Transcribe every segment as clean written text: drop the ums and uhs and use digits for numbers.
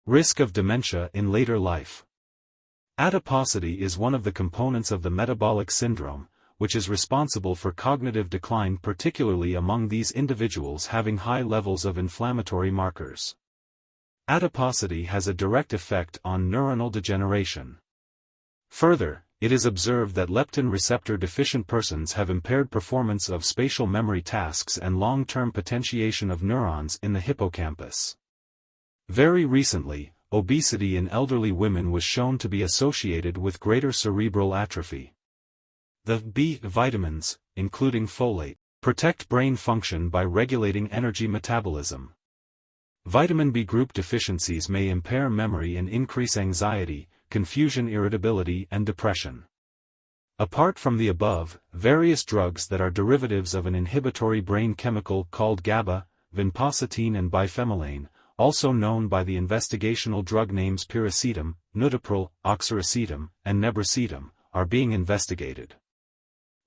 Risk of dementia in later life. Adiposity is one of the components of the metabolic syndrome, which is responsible for cognitive decline, particularly among these individuals having high levels of inflammatory markers. Adiposity has a direct effect on neuronal degeneration. Further, it is observed that leptin receptor deficient persons have impaired performance of spatial memory tasks and long-term potentiation of neurons in the hippocampus. Very recently, obesity in elderly women was shown to be associated with greater cerebral atrophy. The B vitamins, including folate, protect brain function by regulating energy metabolism. Vitamin B group deficiencies may impair memory and increase anxiety, confusion, irritability, and depression. Apart from the above, various drugs that are derivatives of an inhibitory brain chemical called GABA, vinpocetine and bifenylane, also known by the investigational drug names piracetam, nutapril, oxiracetam, and nebracetam, are being investigated.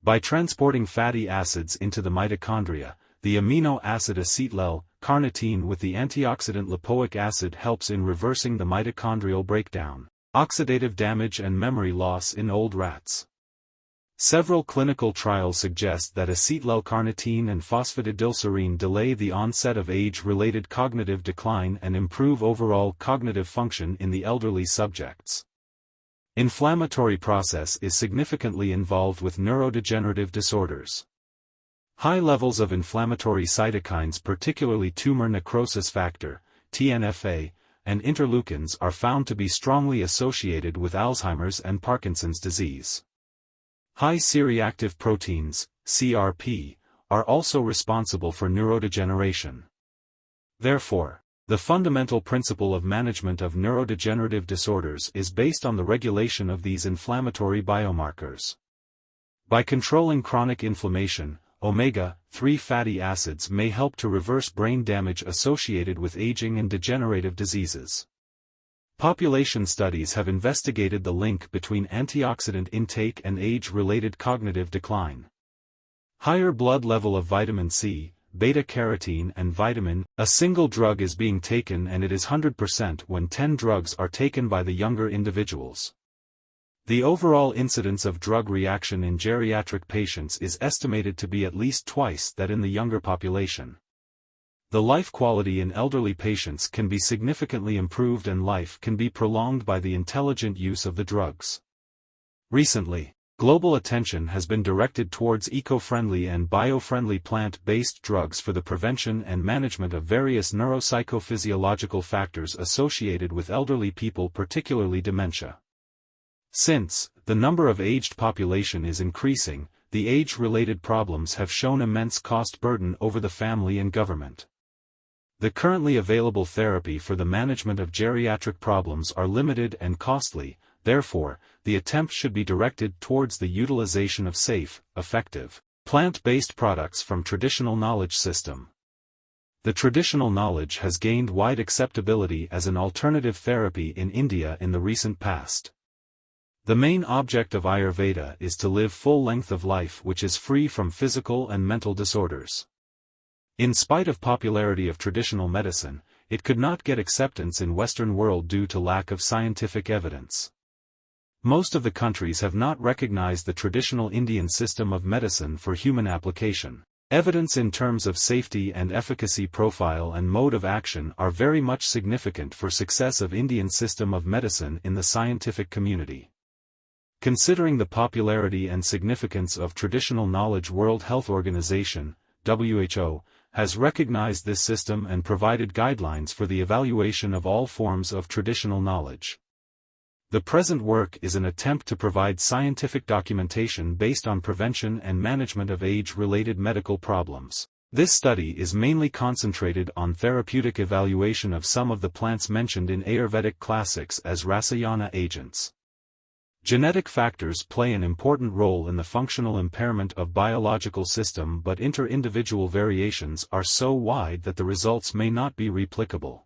By transporting fatty acids into the mitochondria, the amino acid acetyl-L-carnitine with the antioxidant lipoic acid helps in reversing the mitochondrial breakdown, oxidative damage and memory loss in old rats. Several clinical trials suggest that acetyl-L-carnitine and phosphatidylserine delay the onset of age-related cognitive decline and improve overall cognitive function in the elderly subjects. Inflammatory process is significantly involved with neurodegenerative disorders. High levels of inflammatory cytokines, particularly tumor necrosis factor, TNF-A, and interleukins are found to be strongly associated with Alzheimer's and Parkinson's disease. High C-reactive proteins, CRP, are also responsible for neurodegeneration. Therefore, the fundamental principle of management of neurodegenerative disorders is based on the regulation of these inflammatory biomarkers. By controlling chronic inflammation, omega-3 fatty acids may help to reverse brain damage associated with aging and degenerative diseases. Population studies have investigated the link between antioxidant intake and age-related cognitive decline. Higher blood level of vitamin C, beta-carotene and vitamin A single drug is being taken, and it is 100% when 10 drugs are taken by the younger individuals. The overall incidence of drug reaction in geriatric patients is estimated to be at least twice that in the younger population. The life quality in elderly patients can be significantly improved and life can be prolonged by the intelligent use of the drugs. Recently, global attention has been directed towards eco-friendly and bio-friendly plant-based drugs for the prevention and management of various neuropsychophysiological factors associated with elderly people, particularly dementia. Since the number of aged population is increasing, the age-related problems have shown immense cost burden over the family and government. The currently available therapy for the management of geriatric problems are limited and costly. Therefore, the attempt should be directed towards the utilization of safe, effective, plant-based products from traditional knowledge system. The traditional knowledge has gained wide acceptability as an alternative therapy in India in the recent past. The main object of Ayurveda is to live full length of life which is free from physical and mental disorders. In spite of popularity of traditional medicine, it could not get acceptance in Western world due to lack of scientific evidence. Most of the countries have not recognized the traditional Indian system of medicine for human application. Evidence in terms of safety and efficacy profile and mode of action are very much significant for success of Indian system of medicine in the scientific community. Considering the popularity and significance of traditional knowledge, World Health Organization, WHO, has recognized this system and provided guidelines for the evaluation of all forms of traditional knowledge. The present work is an attempt to provide scientific documentation based on prevention and management of age-related medical problems. This study is mainly concentrated on therapeutic evaluation of some of the plants mentioned in Ayurvedic classics as rasayana agents. Genetic factors play an important role in the functional impairment of biological system, but inter-individual variations are so wide that the results may not be replicable.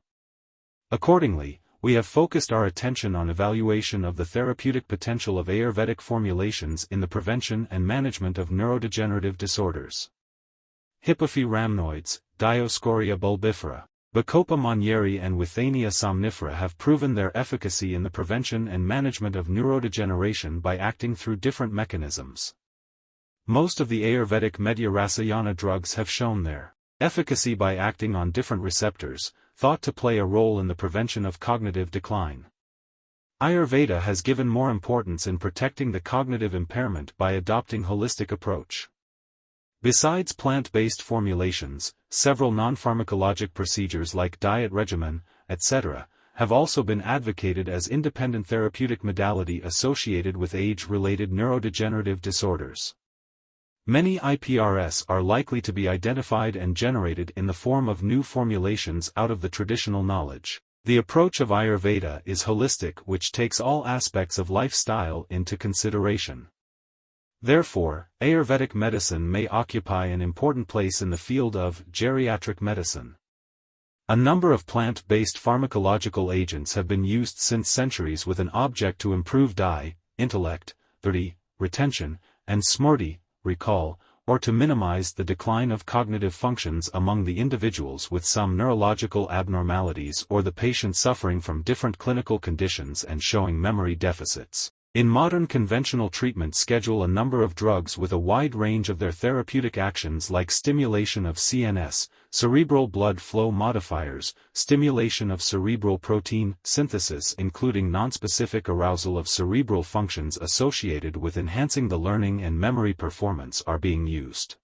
Accordingly, we have focused our attention on evaluation of the therapeutic potential of Ayurvedic formulations in the prevention and management of neurodegenerative disorders. Hippophae rhamnoids, Dioscorea bulbifera. Bacopa monnieri and Withania somnifera have proven their efficacy in the prevention and management of neurodegeneration by acting through different mechanisms. Most of the Ayurvedic Medhya Rasayana drugs have shown their efficacy by acting on different receptors, thought to play a role in the prevention of cognitive decline. Ayurveda has given more importance in protecting the cognitive impairment by adopting holistic approach. Besides plant-based formulations, several non-pharmacologic procedures like diet regimen, etc., have also been advocated as independent therapeutic modality associated with age-related neurodegenerative disorders. Many IPRS are likely to be identified and generated in the form of new formulations out of the traditional knowledge. The approach of Ayurveda is holistic, which takes all aspects of lifestyle into consideration. Therefore, Ayurvedic medicine may occupy an important place in the field of geriatric medicine. A number of plant-based pharmacological agents have been used since centuries with an object to improve intellect, retention, and smrti, recall, or to minimize the decline of cognitive functions among the individuals with some neurological abnormalities or the patient suffering from different clinical conditions and showing memory deficits. In modern conventional treatment schedule a number of drugs with a wide range of their therapeutic actions like stimulation of CNS, cerebral blood flow modifiers, stimulation of cerebral protein synthesis including nonspecific arousal of cerebral functions associated with enhancing the learning and memory performance are being used.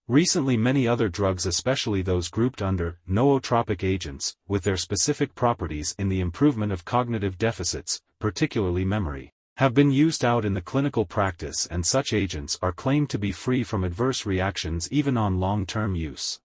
Recently many other drugs, especially those grouped under nootropic agents, with their specific properties in the improvement of cognitive deficits, particularly memory, have been used out in the clinical practice, and such agents are claimed to be free from adverse reactions even on long-term use.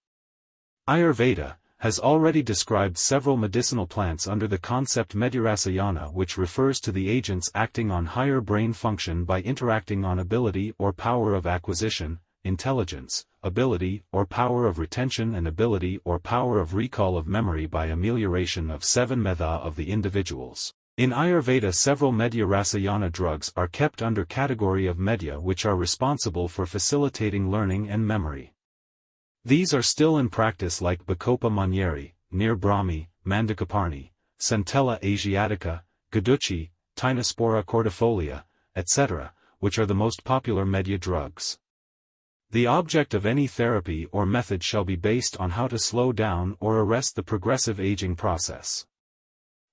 Ayurveda has already described several medicinal plants under the concept Medhyarasayana, which refers to the agents acting on higher brain function by interacting on ability or power of acquisition, intelligence, ability or power of retention, and ability or power of recall of memory by amelioration of 7 medha of the individuals. In Ayurveda several Medhya Rasayana drugs are kept under category of Medhya, which are responsible for facilitating learning and memory. These are still in practice like Bacopa monnieri, Nir Brahmi, Mandakaparni, Centella asiatica, Gaduchi, Tinospora cordifolia, etc., which are the most popular Medhya drugs. The object of any therapy or method shall be based on how to slow down or arrest the progressive aging process.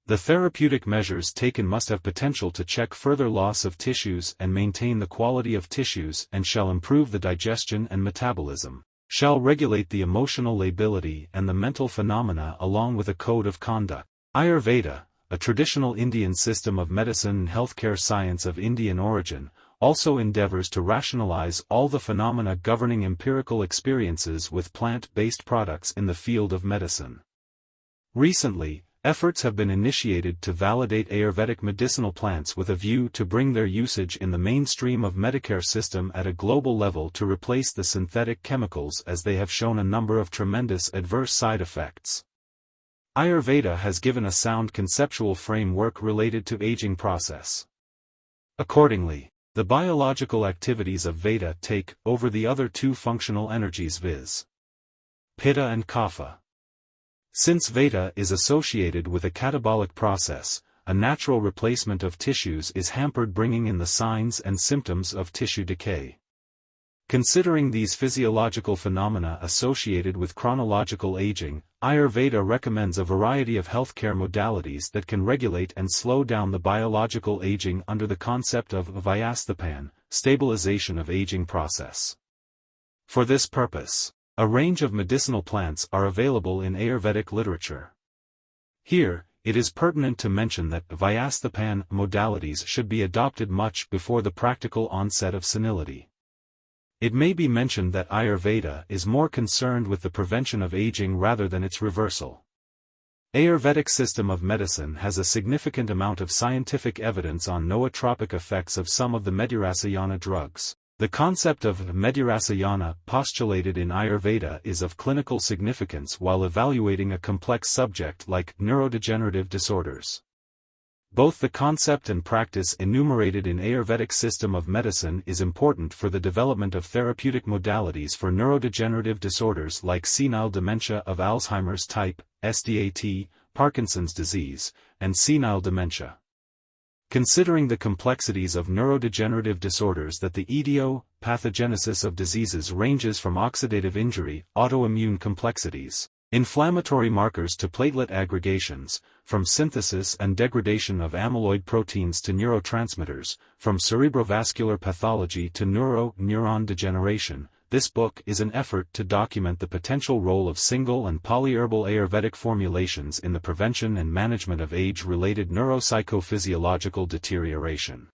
The therapeutic measures taken must have potential to check further loss of tissues and maintain the quality of tissues, and shall improve the digestion and metabolism, shall regulate the emotional lability and the mental phenomena along with a code of conduct. Ayurveda, a traditional Indian system of medicine and healthcare science of Indian origin, also endeavors to rationalize all the phenomena governing empirical experiences with plant-based products in the field of medicine. Recently, efforts have been initiated to validate Ayurvedic medicinal plants with a view to bring their usage in the mainstream of Medicare system at a global level to replace the synthetic chemicals, as they have shown a number of tremendous adverse side effects. Ayurveda has given a sound conceptual framework related to aging process. Accordingly, the biological activities of Veda take over the other two functional energies, viz. Pitta and Kapha. Since Vata is associated with a catabolic process, a natural replacement of tissues is hampered, bringing in the signs and symptoms of tissue decay. Considering these physiological phenomena associated with chronological aging, Ayurveda recommends a variety of healthcare modalities that can regulate and slow down the biological aging under the concept of Vyasthapan, stabilization of aging process. For this purpose, a range of medicinal plants are available in Ayurvedic literature. Here, it is pertinent to mention that Vyasthapan modalities should be adopted much before the practical onset of senility. It may be mentioned that Ayurveda is more concerned with the prevention of aging rather than its reversal. Ayurvedic system of medicine has a significant amount of scientific evidence on nootropic effects of some of the Medhyarasayana drugs. The concept of Medhyarasayana postulated in Ayurveda is of clinical significance while evaluating a complex subject like neurodegenerative disorders. Both the concept and practice enumerated in Ayurvedic system of medicine is important for the development of therapeutic modalities for neurodegenerative disorders like senile dementia of Alzheimer's type, SDAT, Parkinson's disease, and senile dementia. Considering the complexities of neurodegenerative disorders that the pathogenesis of diseases ranges from oxidative injury, autoimmune complexities, inflammatory markers to platelet aggregations, from synthesis and degradation of amyloid proteins to neurotransmitters, from cerebrovascular pathology to neuron degeneration, this book is an effort to document the potential role of single and polyherbal Ayurvedic formulations in the prevention and management of age-related neuropsychophysiological deterioration.